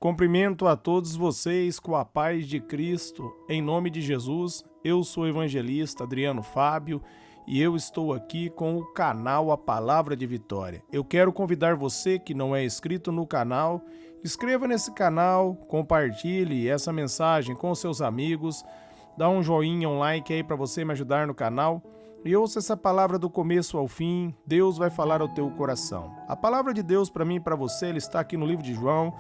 Cumprimento a todos vocês com a paz de Cristo, em nome de Jesus. Eu sou o evangelista Adriano Fábio e eu estou aqui com o canal A Palavra de Vitória. Eu quero convidar você que não é inscrito no canal, inscreva nesse canal, compartilhe essa mensagem com seus amigos, dá um joinha, um like aí para você me ajudar no canal e ouça essa palavra do começo ao fim. Deus vai falar ao teu coração. A palavra de Deus para mim e para você, ele está aqui no livro de João,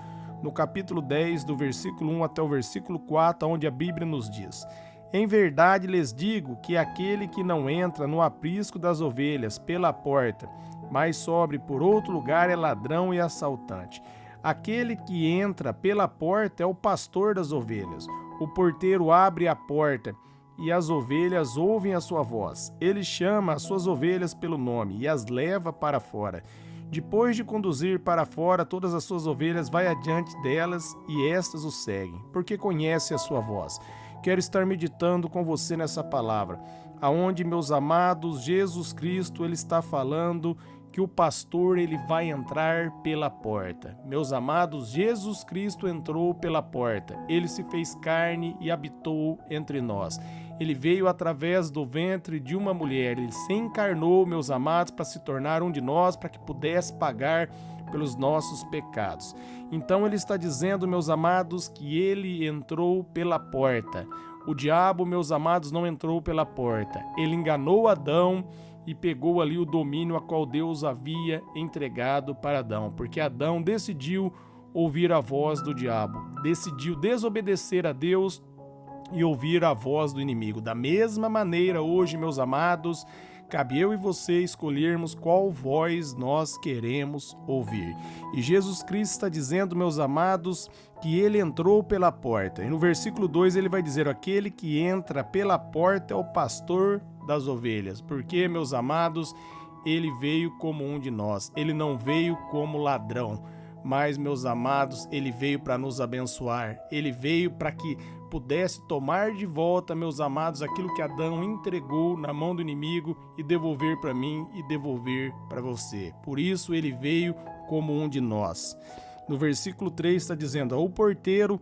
no capítulo 10, do versículo 1 até o versículo 4, onde a Bíblia nos diz: Em verdade lhes digo que aquele que não entra no aprisco das ovelhas pela porta, mas sobe por outro lugar, é ladrão e assaltante. Aquele que entra pela porta é o pastor das ovelhas. O porteiro abre a porta e as ovelhas ouvem a sua voz. Ele chama as suas ovelhas pelo nome e as leva para fora. Depois de conduzir para fora todas as suas ovelhas, vai adiante delas e estas o seguem, porque conhece a sua voz. Quero estar meditando com você nessa palavra, aonde, meus amados, Jesus Cristo, ele está falando que o pastor ele vai entrar pela porta. Meus amados, Jesus Cristo entrou pela porta. Ele se fez carne e habitou entre nós. Ele veio através do ventre de uma mulher. Ele se encarnou, meus amados, para se tornar um de nós, para que pudesse pagar pelos nossos pecados. Então ele está dizendo, meus amados, que ele entrou pela porta. O diabo, meus amados, não entrou pela porta. Ele enganou Adão e pegou ali o domínio a qual Deus havia entregado para Adão, porque Adão decidiu ouvir a voz do diabo, decidiu desobedecer a Deus e ouvir a voz do inimigo. Da mesma maneira, hoje, meus amados, cabe eu e você escolhermos qual voz nós queremos ouvir. E Jesus Cristo está dizendo, meus amados, que ele entrou pela porta. E no versículo 2 ele vai dizer: aquele que entra pela porta é o pastor das ovelhas. Porque, meus amados, ele veio como um de nós. Ele não veio como ladrão, mas, meus amados, ele veio para nos abençoar. Ele veio para que pudesse tomar de volta, meus amados, aquilo que Adão entregou na mão do inimigo e devolver para mim e devolver para você. Por isso ele veio como um de nós. No versículo 3 está dizendo: o porteiro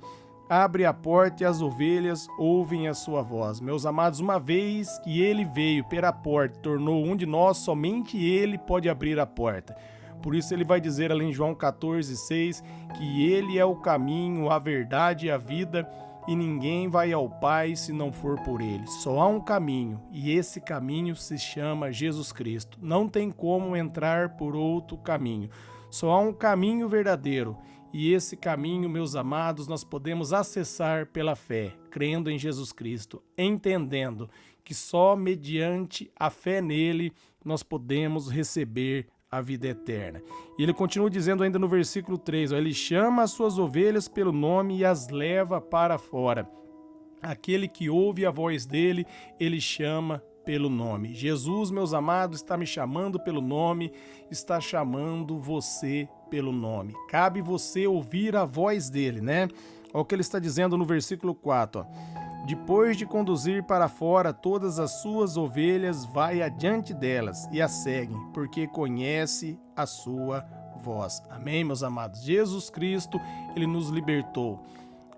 abre a porta e as ovelhas ouvem a sua voz. Meus amados, uma vez que ele veio pela porta, tornou um de nós, somente ele pode abrir a porta. Por isso ele vai dizer ali em João 14:6 que ele é o caminho, a verdade e a vida, e ninguém vai ao Pai se não for por ele. Só há um caminho, e esse caminho se chama Jesus Cristo. Não tem como entrar por outro caminho. Só há um caminho verdadeiro, e esse caminho, meus amados, nós podemos acessar pela fé, crendo em Jesus Cristo, entendendo que só mediante a fé nele nós podemos receber a vida eterna. E ele continua dizendo ainda no versículo 3, ele chama as suas ovelhas pelo nome e as leva para fora. Aquele que ouve a voz dele, ele chama pelo nome. Jesus, meus amados, está me chamando pelo nome, está chamando você pelo nome. Cabe você ouvir a voz dele, né? Olha o que ele está dizendo no versículo 4, ó. Depois de conduzir para fora todas as suas ovelhas, vai adiante delas e as seguem, porque conhece a sua voz. Amém, meus amados? Jesus Cristo, ele nos libertou.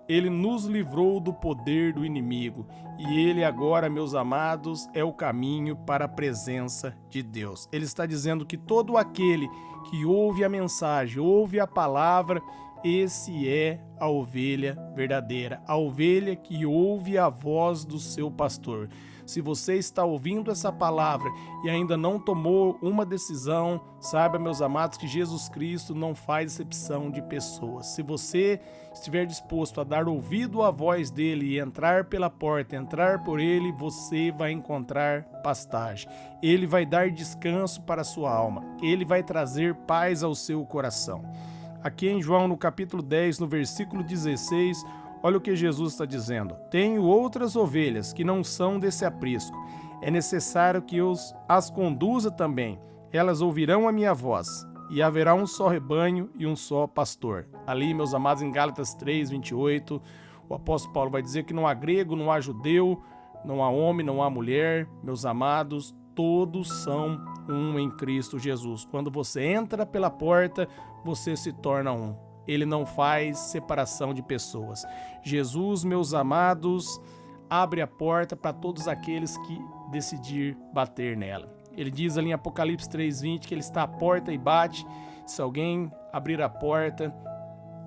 Ele nos livrou do poder do inimigo. E ele agora, meus amados, é o caminho para a presença de Deus. Ele está dizendo que todo aquele que ouve a mensagem, ouve a palavra, esse é a ovelha verdadeira, a ovelha que ouve a voz do seu pastor. Se você está ouvindo essa palavra e ainda não tomou uma decisão, saiba, meus amados, que Jesus Cristo não faz exceção de pessoas. Se você estiver disposto a dar ouvido à voz dele e entrar pela porta, entrar por ele, você vai encontrar pastagem. Ele vai dar descanso para a sua alma. Ele vai trazer paz ao seu coração. Aqui em João, no capítulo 10, no versículo 16, olha o que Jesus está dizendo. Tenho outras ovelhas que não são desse aprisco. É necessário que eu as conduza também. Elas ouvirão a minha voz. E haverá um só rebanho e um só pastor. Ali, meus amados, em Gálatas 3:28, o apóstolo Paulo vai dizer que não há grego, não há judeu, não há homem, não há mulher. Meus amados, todos são um em Cristo Jesus. Quando você entra pela porta, você se torna um. ele não faz separação de pessoas. Jesus, meus amados, abre a porta para todos aqueles que decidir bater nela. Ele diz ali em Apocalipse 3:20 que ele está à porta e bate. Se alguém abrir a porta,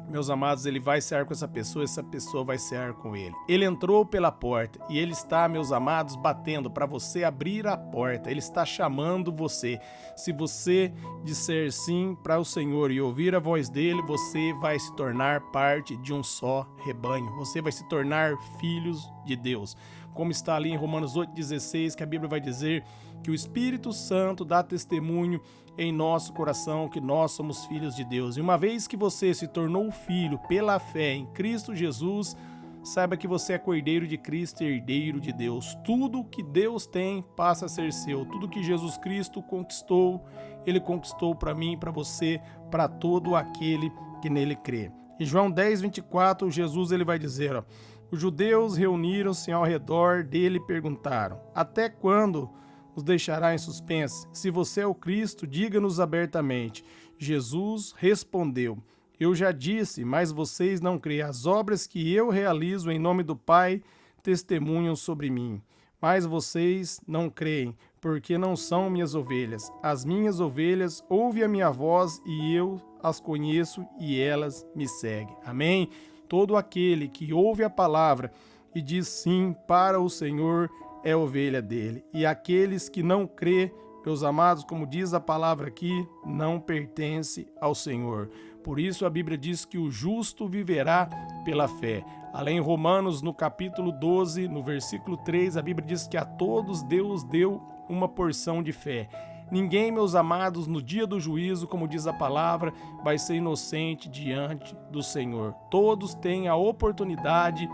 meus amados, ele vai cear com essa pessoa vai cear com ele. Ele entrou pela porta e ele está, meus amados, batendo para você abrir a porta. Ele está chamando você. Se você disser sim para o Senhor e ouvir a voz dele, você vai se tornar parte de um só rebanho. Você vai se tornar filhos de Deus. Como está ali em Romanos 8:16, que a Bíblia vai dizer que o Espírito Santo dá testemunho em nosso coração que nós somos filhos de Deus. E uma vez que você se tornou filho pela fé em Cristo Jesus, saiba que você é cordeiro de Cristo e herdeiro de Deus. Tudo que Deus tem passa a ser seu. Tudo que Jesus Cristo conquistou, ele conquistou para mim, para você, para todo aquele que nele crê. Em João 10:24, Jesus ele vai dizer, os judeus reuniram-se ao redor dele e perguntaram, até quando nos deixará em suspense? Se você é o Cristo, diga-nos abertamente. Jesus respondeu, eu já disse, mas vocês não creem. As obras que eu realizo em nome do Pai testemunham sobre mim. Mas vocês não creem, porque não são minhas ovelhas. As minhas ovelhas ouvem a minha voz e eu as conheço e elas me seguem. Amém? Todo aquele que ouve a palavra e diz sim para o Senhor é ovelha dele. E aqueles que não crê, meus amados, como diz a palavra aqui, não pertence ao Senhor. Por isso a Bíblia diz que o justo viverá pela fé. Além em Romanos, no capítulo 12, no versículo 3, a Bíblia diz que a todos Deus deu uma porção de fé. Ninguém, meus amados, no dia do juízo, como diz a palavra, vai ser inocente diante do Senhor. Todos têm a oportunidade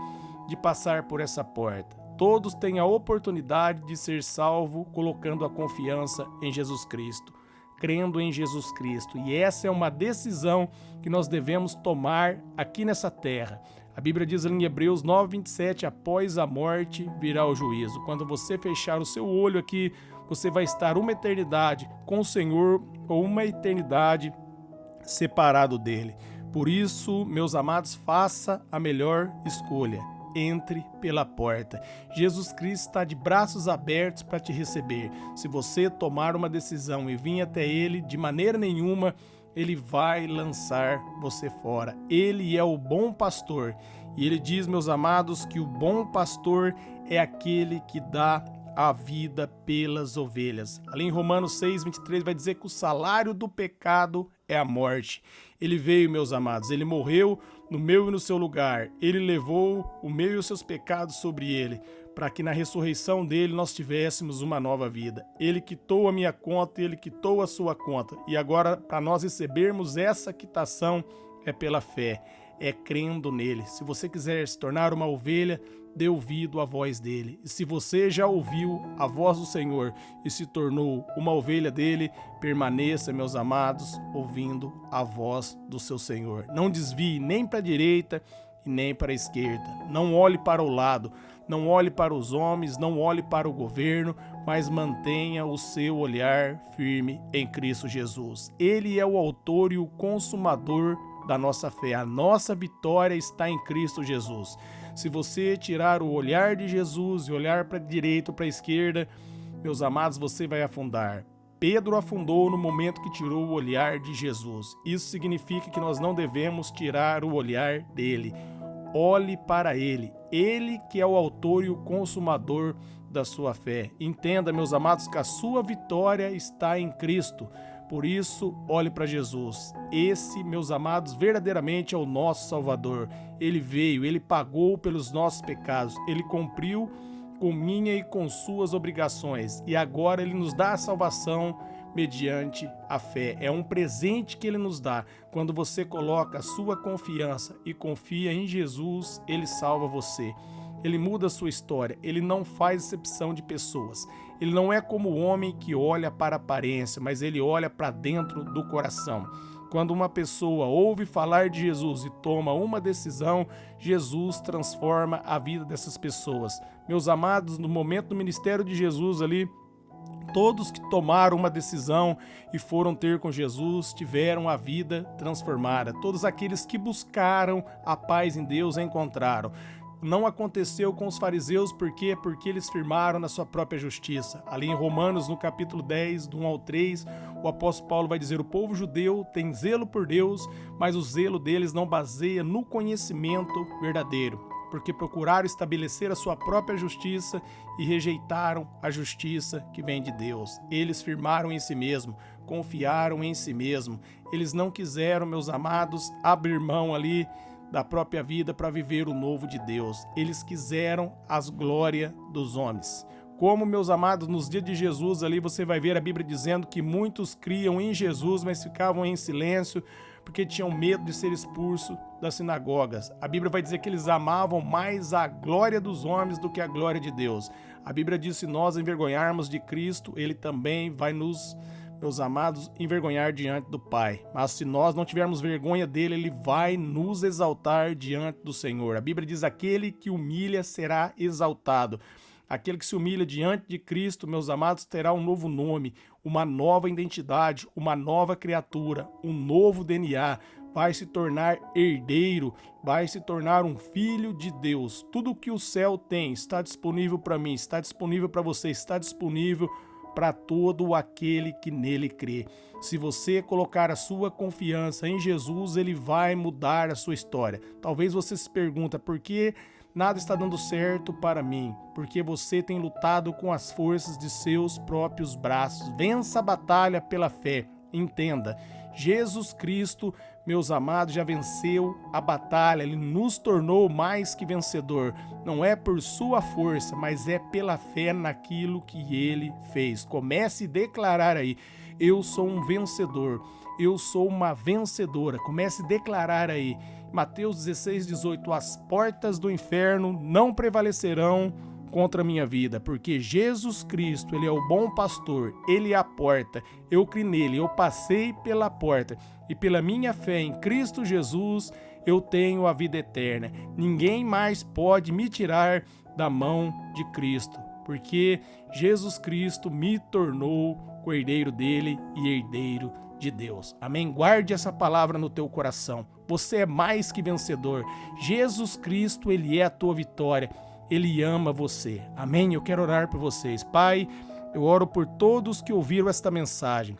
de passar por essa porta. Todos têm a oportunidade de ser salvo colocando a confiança em Jesus Cristo, crendo em Jesus Cristo. E essa é uma decisão que nós devemos tomar aqui nessa terra. A Bíblia diz ali em Hebreus 9:27, após a morte virá o juízo. Quando você fechar o seu olho aqui, você vai estar uma eternidade com o Senhor ou uma eternidade separado dele. Por isso, meus amados, faça a melhor escolha. Entre pela porta. Jesus Cristo está de braços abertos para te receber. Se você tomar uma decisão e vir até Ele, de maneira nenhuma, Ele vai lançar você fora. Ele é o bom pastor. E Ele diz, meus amados, que o bom pastor é aquele que dá a vida pelas ovelhas. Ali em Romanos 6:23 vai dizer que o salário do pecado é a morte. Ele veio, meus amados, ele morreu no meu e no seu lugar. Ele levou o meu e os seus pecados sobre ele, para que na ressurreição dele nós tivéssemos uma nova vida. Ele quitou a minha conta e ele quitou a sua conta. E agora, para nós recebermos essa quitação, é pela fé, é crendo nele. Se você quiser se tornar uma ovelha, dê ouvido à voz dele. E se você já ouviu a voz do Senhor e se tornou uma ovelha dele, permaneça, meus amados, ouvindo a voz do seu Senhor. Não desvie nem para a direita e nem para a esquerda. Não olhe para o lado, não olhe para os homens, não olhe para o governo, mas mantenha o seu olhar firme em Cristo Jesus. Ele é o autor e o consumador da nossa fé. A nossa vitória está em Cristo Jesus. Se você tirar o olhar de Jesus e olhar para a direita ou para a esquerda, meus amados, você vai afundar. Pedro afundou no momento que tirou o olhar de Jesus. Isso significa que nós não devemos tirar o olhar dele. Olhe para ele. Ele que é o autor e o consumador da sua fé. Entenda, meus amados, que a sua vitória está em Cristo. Por isso, olhe para Jesus. Esse, meus amados, verdadeiramente é o nosso Salvador. Ele veio, ele pagou pelos nossos pecados, ele cumpriu com minha e com suas obrigações. E agora ele nos dá a salvação mediante a fé. É um presente que ele nos dá. Quando você coloca a sua confiança e confia em Jesus, ele salva você. Ele muda a sua história, ele não faz exceção de pessoas. Ele não é como o homem que olha para a aparência, mas ele olha para dentro do coração. Quando uma pessoa ouve falar de Jesus e toma uma decisão, Jesus transforma a vida dessas pessoas. Meus amados, no momento do ministério de Jesus ali, Todos que tomaram uma decisão e foram ter com Jesus tiveram a vida transformada. Todos aqueles que buscaram a paz em Deus encontraram. Não aconteceu com os fariseus, por quê? Porque eles firmaram na sua própria justiça. Ali em Romanos, no capítulo 10, do 1 ao 3, o apóstolo Paulo vai dizer: o povo judeu tem zelo por Deus, mas o zelo deles não baseia no conhecimento verdadeiro, porque procuraram estabelecer a sua própria justiça e rejeitaram a justiça que vem de Deus. Eles firmaram em si mesmo, confiaram em si mesmo. Eles não quiseram, meus amados, abrir mão ali da própria vida para viver o novo de Deus. Eles quiseram as glórias dos homens. Como, meus amados, nos dias de Jesus ali você vai ver a Bíblia dizendo que muitos criam em Jesus, mas ficavam em silêncio porque tinham medo de ser expulsos das sinagogas. A Bíblia vai dizer que eles amavam mais a glória dos homens do que a glória de Deus. A Bíblia diz: se nós envergonharmos de Cristo, Ele também vai nos, meus amados, envergonhar diante do Pai. Mas se nós não tivermos vergonha dele, ele vai nos exaltar diante do Senhor. A Bíblia diz: aquele que humilha será exaltado. Aquele que se humilha diante de Cristo, meus amados, terá um novo nome, uma nova identidade, uma nova criatura, um novo DNA. Vai se tornar herdeiro, vai se tornar um filho de Deus. Tudo que o céu tem está disponível para mim, está disponível para você, está disponível para todo aquele que nele crê. Se você colocar a sua confiança em Jesus, ele vai mudar a sua história. Talvez você se pergunte: por que nada está dando certo para mim? Porque você tem lutado com as forças de seus próprios braços. Vença a batalha pela fé. Entenda, Jesus Cristo, meus amados, já venceu a batalha. Ele nos tornou mais que vencedor. Não é por sua força, mas é pela fé naquilo que ele fez. Comece a declarar aí: eu sou um vencedor, eu sou uma vencedora. Comece a declarar aí. Mateus 16, 18, as portas do inferno não prevalecerão contra a minha vida, porque Jesus Cristo, ele é o bom pastor, ele é a porta. Eu criei nele, eu passei pela porta e pela minha fé em Cristo Jesus, eu tenho a vida eterna. Ninguém mais pode me tirar da mão de Cristo, porque Jesus Cristo me tornou co-herdeiro dele e herdeiro de Deus. Amém? Guarde essa palavra no teu coração. Você é mais que vencedor. Jesus Cristo, ele é a tua vitória. Ele ama você. Amém? Eu quero orar por vocês. Pai, eu oro por todos que ouviram esta mensagem.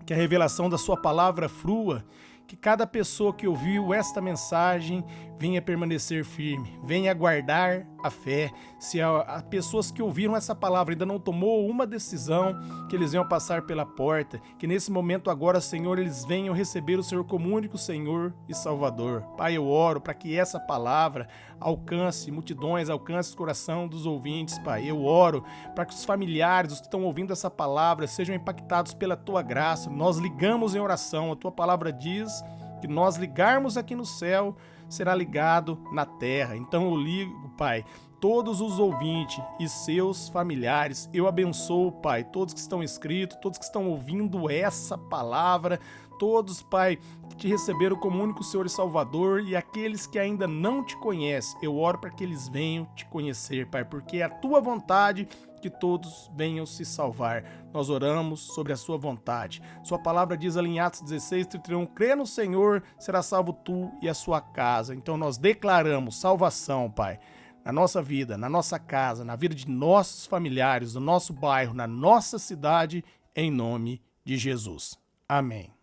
Que a revelação da sua palavra flua. Que cada pessoa que ouviu esta mensagem venha permanecer firme, venha guardar a fé. Se as pessoas que ouviram essa palavra ainda não tomou uma decisão, que eles venham passar pela porta, que nesse momento agora, Senhor, eles venham receber o Senhor como único Senhor e Salvador. Pai, eu oro para que essa palavra alcance multidões, alcance o coração dos ouvintes, Pai. Eu oro para que os familiares, os que estão ouvindo essa palavra, sejam impactados pela Tua graça. Nós ligamos em oração, a Tua palavra diz que nós ligarmos aqui no céu, será ligado na terra. Então eu ligo, Pai, todos os ouvintes e seus familiares. Eu abençoo, Pai, todos que estão inscritos, todos que estão ouvindo essa palavra, todos, Pai, que te receberam como único Senhor e Salvador, e aqueles que ainda não te conhecem, eu oro para que eles venham te conhecer, Pai, porque é a Tua vontade que todos venham se salvar. Nós oramos sobre a sua vontade. Sua palavra diz ali em Atos 16, 31, crê no Senhor, será salvo tu e a sua casa. Então nós declaramos salvação, Pai, na nossa vida, na nossa casa, na vida de nossos familiares, no nosso bairro, na nossa cidade, em nome de Jesus. Amém.